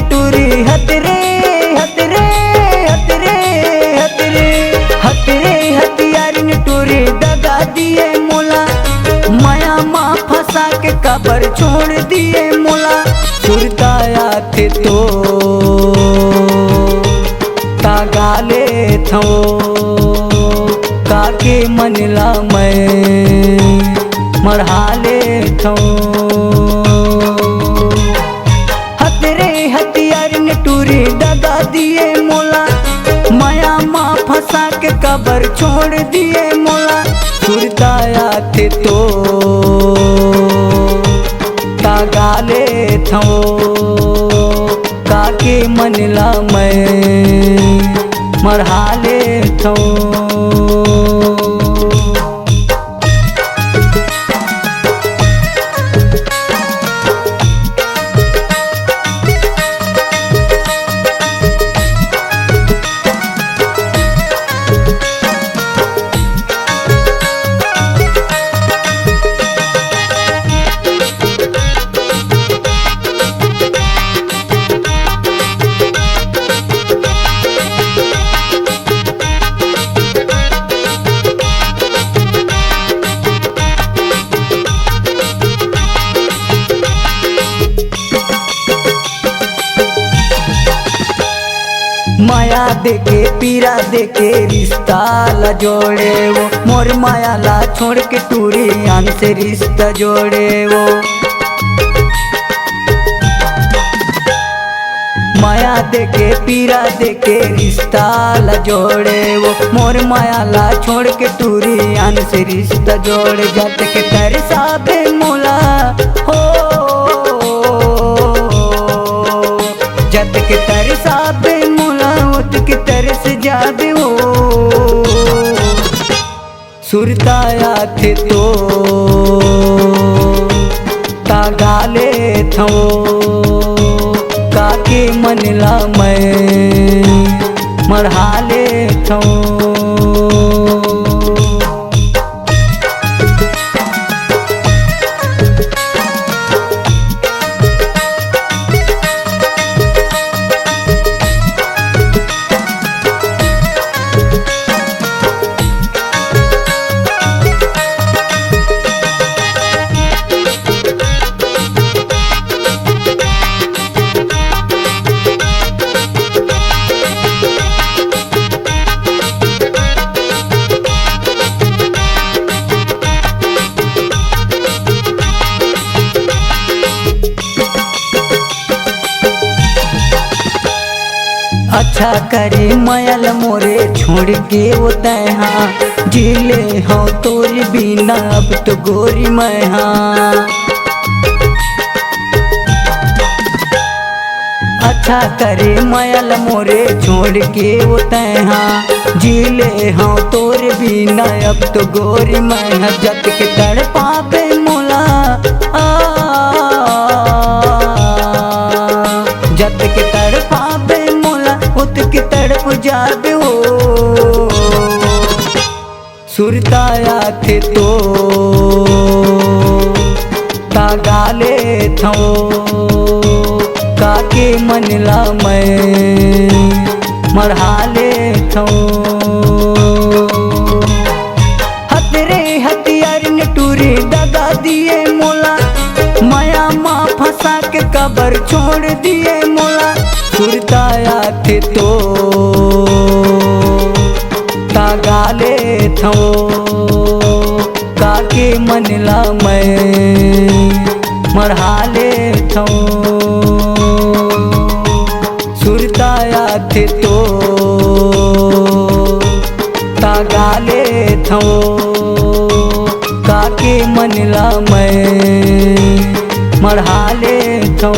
टूरी हतरे हतरे हतरे हतरे हतरे हथियारिन टूरी दगा दिए मोला, माया माँ फंसा के कबर छोड़ दिए मोला। सुरताया थे तो तागाले थो काके मनला मैं मरहाले थो। टूरी दगा दिए मोला, माया माँ फंसा के कबर छोड़ दिए मोला। सुरताया थे तो तागाले थो काके मनला मैं मरहाले थो। माया देके पीरा देके रिश्ता ला जोड़े वो, मोर माया ला छोड़ के टूरी आन से रिश्ता जोड़े वो। माया देके पीरा देके रिश्ता ला जोड़े वो, मोर माया ला छोड़ के टूरी आन से रिश्ता जोड़े। जत के तरसा बे मोला हो, जत के तरसा बे की तरस जाबे हो। सुरताया थे तो तागाले थो काके मनला मैं मरहाले थो। अच्छा करे मयल मोरे छोड़ के वो तहाँ, जिले हो तोरी बिना अब तो गोरी मैं हाँ। अच्छा करे मयल मोरे छोड़ के वो तहाँ, जिले हो तोरे बिना अब तो गोरी मैं हाँ। जत के तड़पा बे मोला जत के तड़पा बे उत की तड़प जाबे हो। सुरताया थे तो तागाले थो काके मनला मैं मरहाले थो। हतरे हथियारिन टूरी दगा दिए मोला, माया माँ फंसा के कबर छोड़ दिए मोला। सुरताया थे तो तागाले थो काके मनला मैं मरहाले थो। सुरताया थे तो तागाले थो काके मनला मैं मरहाले थो।